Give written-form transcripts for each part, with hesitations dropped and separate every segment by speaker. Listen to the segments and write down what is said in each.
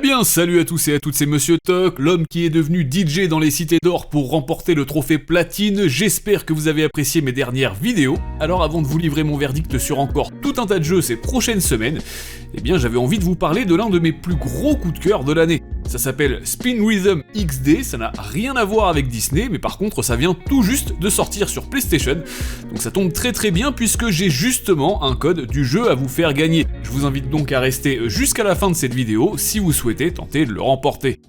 Speaker 1: bien, salut à tous et à toutes, c'est Monsieur Toc, l'homme qui est devenu DJ dans les cités d'or pour remporter le trophée platine. J'espère que vous avez apprécié mes dernières vidéos. Alors avant de vous livrer mon verdict sur encore tout un tas de jeux ces prochaines semaines, eh bien j'avais envie de vous parler de l'un de mes plus gros coups de cœur de l'année. Ça s'appelle Spin Rhythm XD, ça n'a rien à voir avec Disney, mais par contre ça vient tout juste de sortir sur PlayStation, donc ça tombe très bien puisque j'ai justement un code du jeu à vous faire gagner. Je vous invite donc à rester jusqu'à la fin de cette vidéo si vous souhaitez tenter de le remporter.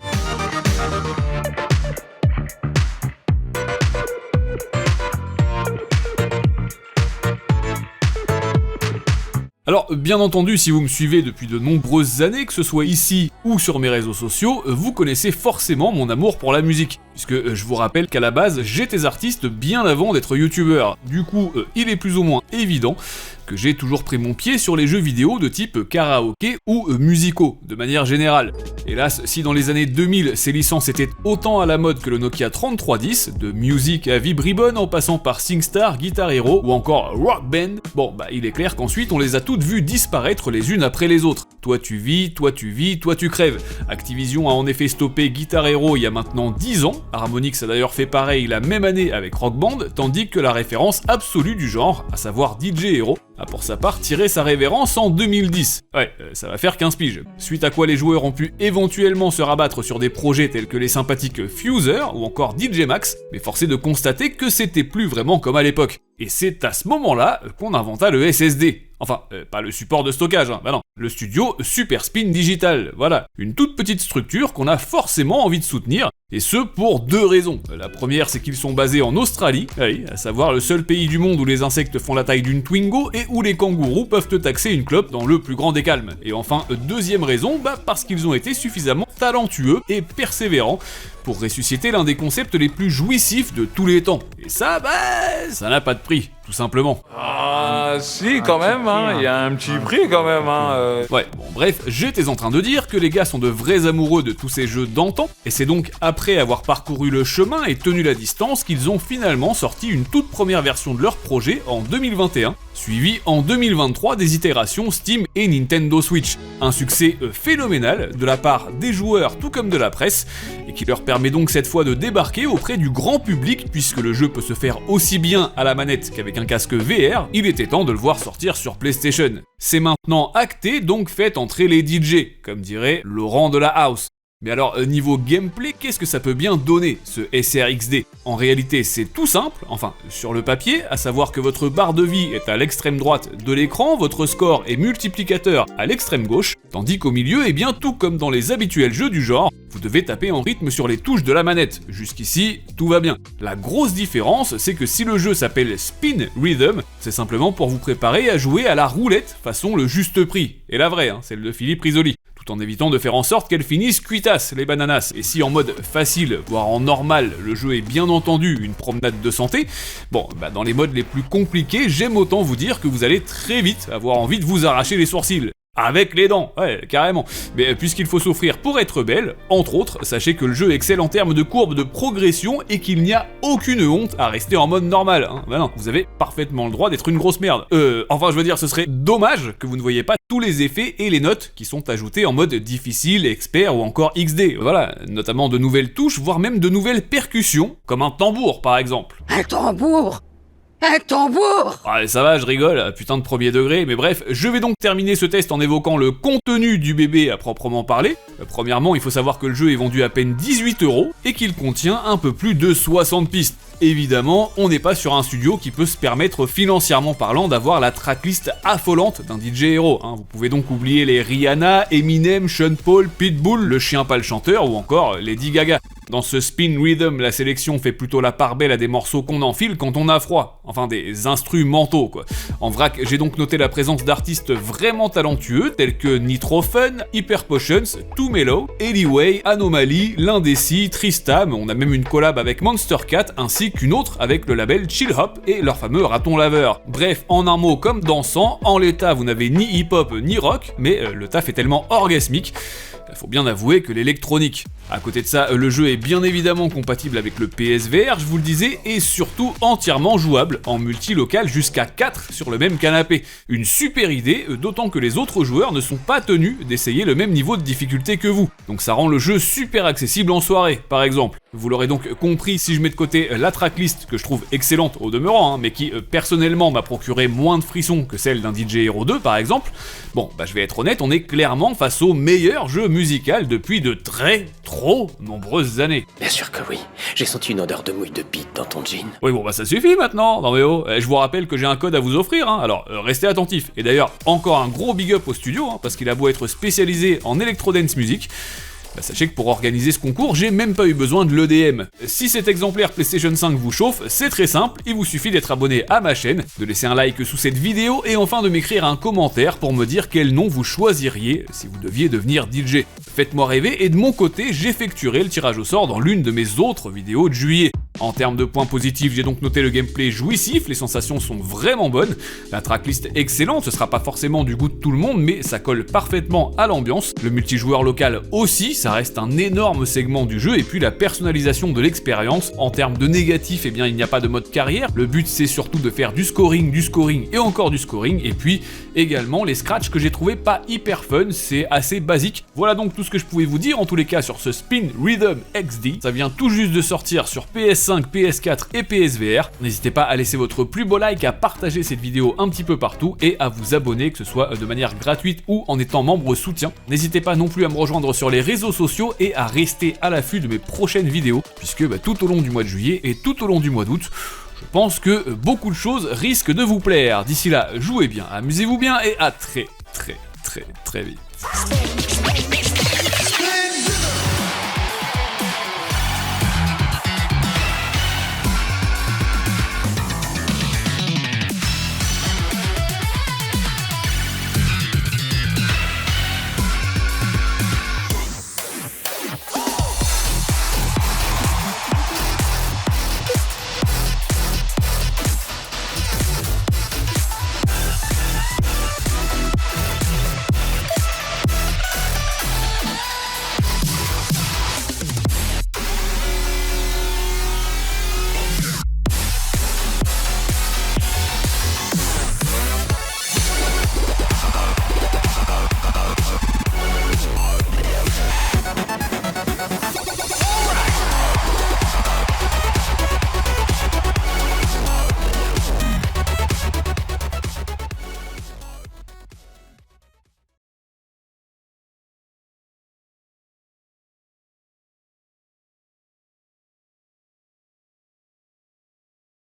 Speaker 1: Alors, bien entendu, si vous me suivez depuis de nombreuses années, que ce soit ici ou sur mes réseaux sociaux, vous connaissez forcément mon amour pour la musique. Puisque je vous rappelle qu'à la base, j'étais artiste bien avant d'être youtubeur. Du coup, il est plus ou moins évident que j'ai toujours pris mon pied sur les jeux vidéo de type karaoké ou musicaux, de manière générale. Hélas, si dans les années 2000, ces licences étaient autant à la mode que le Nokia 3310, de Music à Vibribone en passant par SingStar, Guitar Hero ou encore Rock Band, bon bah il est clair qu'ensuite on les a toutes vues disparaître les unes après les autres. Toi tu vis, toi tu vis, toi tu crèves. Activision a en effet stoppé Guitar Hero il y a maintenant 10 ans, Harmonix a d'ailleurs fait pareil la même année avec Rock Band, tandis que la référence absolue du genre, à savoir DJ Hero, a pour sa part tiré sa révérence en 2010. Ouais, ça va faire 15 piges. Suite à quoi les joueurs ont pu éventuellement se rabattre sur des projets tels que les sympathiques Fuser ou encore DJ Max, mais force est de constater que c'était plus vraiment comme à l'époque. Et c'est à ce moment-là qu'on inventa le SSD. Enfin, pas le support de stockage, bah non. Le studio Super Spin Digital, voilà. Une toute petite structure qu'on a forcément envie de soutenir, et ce pour deux raisons. La première, c'est qu'ils sont basés en Australie, oui, à savoir le seul pays du monde où les insectes font la taille d'une Twingo et où les kangourous peuvent te taxer une clope dans le plus grand des calmes. Et enfin, deuxième raison, parce qu'ils ont été suffisamment talentueux et persévérants pour ressusciter l'un des concepts les plus jouissifs de tous les temps. Et ça, ça n'a pas de prix, tout simplement.
Speaker 2: Ah si, quand même, hein, il y a un petit prix quand même, hein.
Speaker 1: Ouais, bon bref, j'étais en train de dire que les gars sont de vrais amoureux de tous ces jeux d'antan, et c'est donc après avoir parcouru le chemin et tenu la distance qu'ils ont finalement sorti une toute première version de leur projet en 2021, suivi en 2023 des itérations Steam et Nintendo Switch. Un succès phénoménal de la part des joueurs tout comme de la presse, et qui leur permet donc cette fois de débarquer auprès du grand public, puisque le jeu peut se faire aussi bien à la manette qu'avec un casque VR, il était temps de le voir sortir sur PlayStation. C'est maintenant acté, donc faites entrer les DJ, comme dirait Laurent de la House. Mais alors, niveau gameplay, qu'est-ce que ça peut bien donner, ce SRXD ? En réalité, c'est tout simple, enfin, sur le papier, à savoir que votre barre de vie est à l'extrême droite de l'écran, votre score est multiplicateur à l'extrême gauche, tandis qu'au milieu, eh bien, tout comme dans les habituels jeux du genre, vous devez taper en rythme sur les touches de la manette. Jusqu'ici, tout va bien. La grosse différence, c'est que si le jeu s'appelle Spin Rhythm, c'est simplement pour vous préparer à jouer à la roulette, façon le juste prix. Et la vraie, celle de Philippe Risoli. Tout en évitant de faire en sorte qu'elles finissent cuitasses, les bananas. Et si en mode facile, voire en normal, le jeu est bien entendu une promenade de santé, bon, dans les modes les plus compliqués, j'aime autant vous dire que vous allez très vite avoir envie de vous arracher les sourcils. Avec les dents, ouais, carrément. Mais puisqu'il faut s'offrir pour être belle, entre autres, sachez que le jeu excelle en termes de courbe de progression et qu'il n'y a aucune honte à rester en mode normal. Bah non, vous avez parfaitement le droit d'être une grosse merde. Enfin, je veux dire, ce serait dommage que vous ne voyez pas tous les effets et les notes qui sont ajoutés en mode difficile, expert ou encore XD. Voilà, notamment de nouvelles touches, voire même de nouvelles percussions, comme un tambour par exemple.
Speaker 3: Un tambour ? Un tambour!
Speaker 1: Ah, ça va, je rigole, putain de premier degré, mais bref, je vais donc terminer ce test en évoquant le contenu du bébé à proprement parler. Premièrement, il faut savoir que le jeu est vendu à peine 18€ et qu'il contient un peu plus de 60 pistes. Évidemment, on n'est pas sur un studio qui peut se permettre financièrement parlant d'avoir la tracklist affolante d'un DJ Hero. Vous pouvez donc oublier les Rihanna, Eminem, Sean Paul, Pitbull, le chien pas le chanteur ou encore Lady Gaga. Dans ce Spin Rhythm, la sélection fait plutôt la part belle à des morceaux qu'on enfile quand on a froid. Enfin, des instrumentaux, quoi. En vrac, j'ai donc noté la présence d'artistes vraiment talentueux, tels que Nitro Fun, Hyper Potions, Too Mellow, Anyway, Anomaly, L'Indécis, Tristam, on a même une collab avec Monster Cat, ainsi qu'une autre avec le label Chill Hop et leur fameux raton laveur. Bref, en un mot comme dansant, en l'état vous n'avez ni hip-hop ni rock, mais le taf est tellement orgasmique faut bien avouer que l'électronique. À côté de ça, le jeu est bien évidemment compatible avec le PSVR, je vous le disais, et surtout entièrement jouable en multi-local jusqu'à 4 sur le même canapé. Une super idée, d'autant que les autres joueurs ne sont pas tenus d'essayer le même niveau de difficulté que vous. Donc ça rend le jeu super accessible en soirée, par exemple. Vous l'aurez donc compris si je mets de côté la tracklist, que je trouve excellente au demeurant, mais qui personnellement m'a procuré moins de frissons que celle d'un DJ Hero 2 par exemple. Bon, je vais être honnête, on est clairement face au meilleur jeu musical depuis de trop nombreuses années.
Speaker 4: Bien sûr que oui, j'ai senti une odeur de mouille de bite dans ton jean.
Speaker 1: Oui bon ça suffit maintenant, non mais oh, je vous rappelle que j'ai un code à vous offrir, alors restez attentifs. Et d'ailleurs, encore un gros big up au studio, parce qu'il a beau être spécialisé en electro-dance music, sachez que pour organiser ce concours, j'ai même pas eu besoin de l'EDM. Si cet exemplaire PlayStation 5 vous chauffe, c'est très simple, il vous suffit d'être abonné à ma chaîne, de laisser un like sous cette vidéo et enfin de m'écrire un commentaire pour me dire quel nom vous choisiriez si vous deviez devenir DJ. Faites-moi rêver et de mon côté, j'effectuerai le tirage au sort dans l'une de mes autres vidéos de juillet. En termes de points positifs, j'ai donc noté le gameplay jouissif, les sensations sont vraiment bonnes, la tracklist excellente, ce sera pas forcément du goût de tout le monde, mais ça colle parfaitement à l'ambiance, le multijoueur local aussi, ça reste un énorme segment du jeu, et puis la personnalisation de l'expérience. En termes de négatif, il n'y a pas de mode carrière, le but c'est surtout de faire du scoring et encore du scoring, et puis également les scratchs que j'ai trouvé pas hyper fun, c'est assez basique. Voilà donc tout ce que je pouvais vous dire en tous les cas sur ce Spin Rhythm XD, ça vient tout juste de sortir sur PS5, PS4 et PSVR. N'hésitez pas à laisser votre plus beau like, à partager cette vidéo un petit peu partout et à vous abonner, que ce soit de manière gratuite ou en étant membre soutien. N'hésitez pas non plus à me rejoindre sur les réseaux sociaux et à rester à l'affût de mes prochaines vidéos, puisque tout au long du mois de juillet et tout au long du mois d'août, je pense que beaucoup de choses risquent de vous plaire. D'ici là, jouez bien, amusez-vous bien et à très vite.